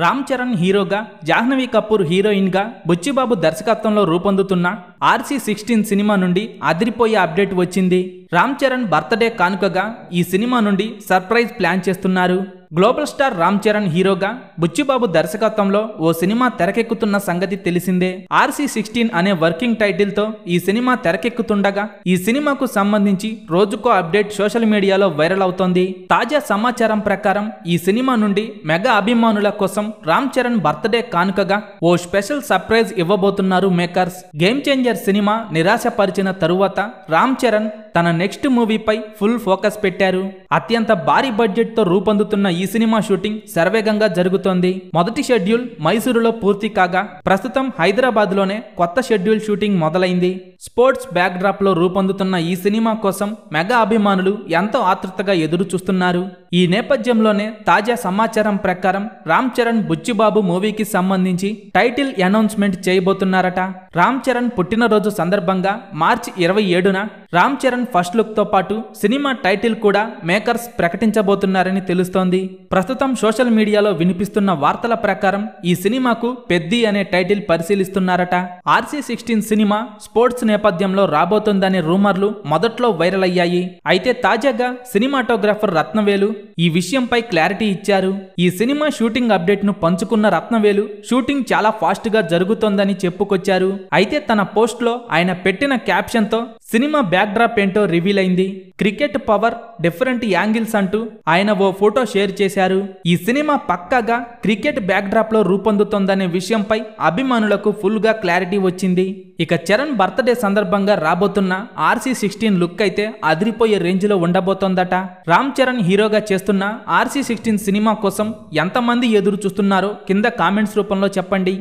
రామ్ చరణ్ హీరోగా, జాహ్నవి కపూర్ హీరోయిన్గా బుచ్చిబాబు దర్శకత్వంలో రూపొందుతున్న RC16 సినిమా నుండి అదిరిపోయే అప్డేట్ వచ్చింది. రామ్ చరణ్ బర్త్డే కానుకగా ఈ సినిమా నుండి సర్ప్రైజ్ ప్లాన్ చేస్తున్నారు. గ్లోబల్ స్టార్ రామ్ చరణ్ హీరోగా, బుచ్చిబాబు దర్శకత్వంలో ఓ సినిమా తెరకెక్కుతున్న సంగతి తెలిసిందే. RC16 అనే వర్కింగ్ టైటిల్ తో ఈ సినిమా తెరకెక్కుతుండగా ఈ సినిమాకు సంబంధించి రోజుకో అప్డేట్ సోషల్ మీడియాలో వైరల్ అవుతోంది. తాజా సమాచారం ప్రకారం ఈ సినిమా నుండి మెగా అభిమానుల కోసం రామ్ చరణ్ బర్త్డే కానుకగా ఓ స్పెషల్ సర్ప్రైజ్ ఇవ్వబోతున్నారు మేకర్స్. గేమ్ చేంజర్ సినిమా నిరాశపరిచిన తరువాత రామ్ చరణ్ తన నెక్స్ట్ మూవీపై ఫుల్ ఫోకస్ పెట్టారు. అత్యంత భారీ బడ్జెట్ తో రూపొందుతున్న ఈ సినిమా షూటింగ్ శరవేగంగా జరుగుతోంది. మొదటి షెడ్యూల్ మైసూరులో పూర్తి కాగా ప్రస్తుతం హైదరాబాద్ లోనే కొత్త షెడ్యూల్ షూటింగ్ మొదలైంది. స్పోర్ట్స్ బ్యాక్ డ్రాప్ లో రూపొందుతున్న ఈ సినిమా కోసం మెగా అభిమానులు ఎంతో ఆతృతగా ఎదురు చూస్తున్నారు. ఈ నేపథ్యంలోనే తాజా సమాచారం ప్రకారం రామ్ చరణ్ బుచ్చిబాబు మూవీకి సంబంధించి టైటిల్ అనౌన్స్మెంట్ చేయబోతున్నారట. రామ్ చరణ్ పుట్టినరోజు సందర్భంగా మార్చి 27న రామ్ చరణ్ ఫస్ట్ లుక్ తో పాటు సినిమా టైటిల్ కూడా మేకర్స్ ప్రకటించబోతున్నారని తెలుస్తోంది. ప్రస్తుతం సోషల్ మీడియాలో వినిపిస్తున్న వార్తల ప్రకారం ఈ సినిమాకు పెద్ది అనే టైటిల్ పరిశీలిస్తున్నారట. RC16 సినిమా స్పోర్ట్స్ నేపథ్యంలో రాబోతుందనే రూమర్లు మొదట్లో వైరల్ అయ్యాయి. అయితే తాజాగా సినిమాటోగ్రాఫర్ రత్నవేలు ఈ విషయంపై క్లారిటీ ఇచ్చారు. ఈ సినిమా షూటింగ్ అప్డేట్ ను పంచుకున్న రత్నవేలు షూటింగ్ చాలా ఫాస్ట్ గా జరుగుతోందని చెప్పుకొచ్చారు. అయితే తన పోస్ట్ లో ఆయన పెట్టిన క్యాప్షన్ తో సినిమా బ్యాక్ డ్రాప్ ఏంటో రివీల్ అయింది. క్రికెట్ పవర్, డిఫరెంట్ యాంగిల్స్ అంటూ ఆయన ఓ ఫోటో షేర్ చేశారు. ఈ సినిమా పక్కాగా క్రికెట్ బ్యాక్ డ్రాప్ లో రూపొందుతోందనే విషయంపై అభిమానులకు ఫుల్ గా క్లారిటీ వచ్చింది. ఇక చరణ్ బర్త్డే సందర్భంగా రాబోతున్న RC16 లుక్ అయితే అదిరిపోయే రేంజ్ లో ఉండబోతోందట. రామ్ చరణ్ హీరోగా చేస్తున్న RC16 సినిమా కోసం ఎంతమంది ఎదురు చూస్తున్నారో కింద కామెంట్స్ రూపంలో చెప్పండి.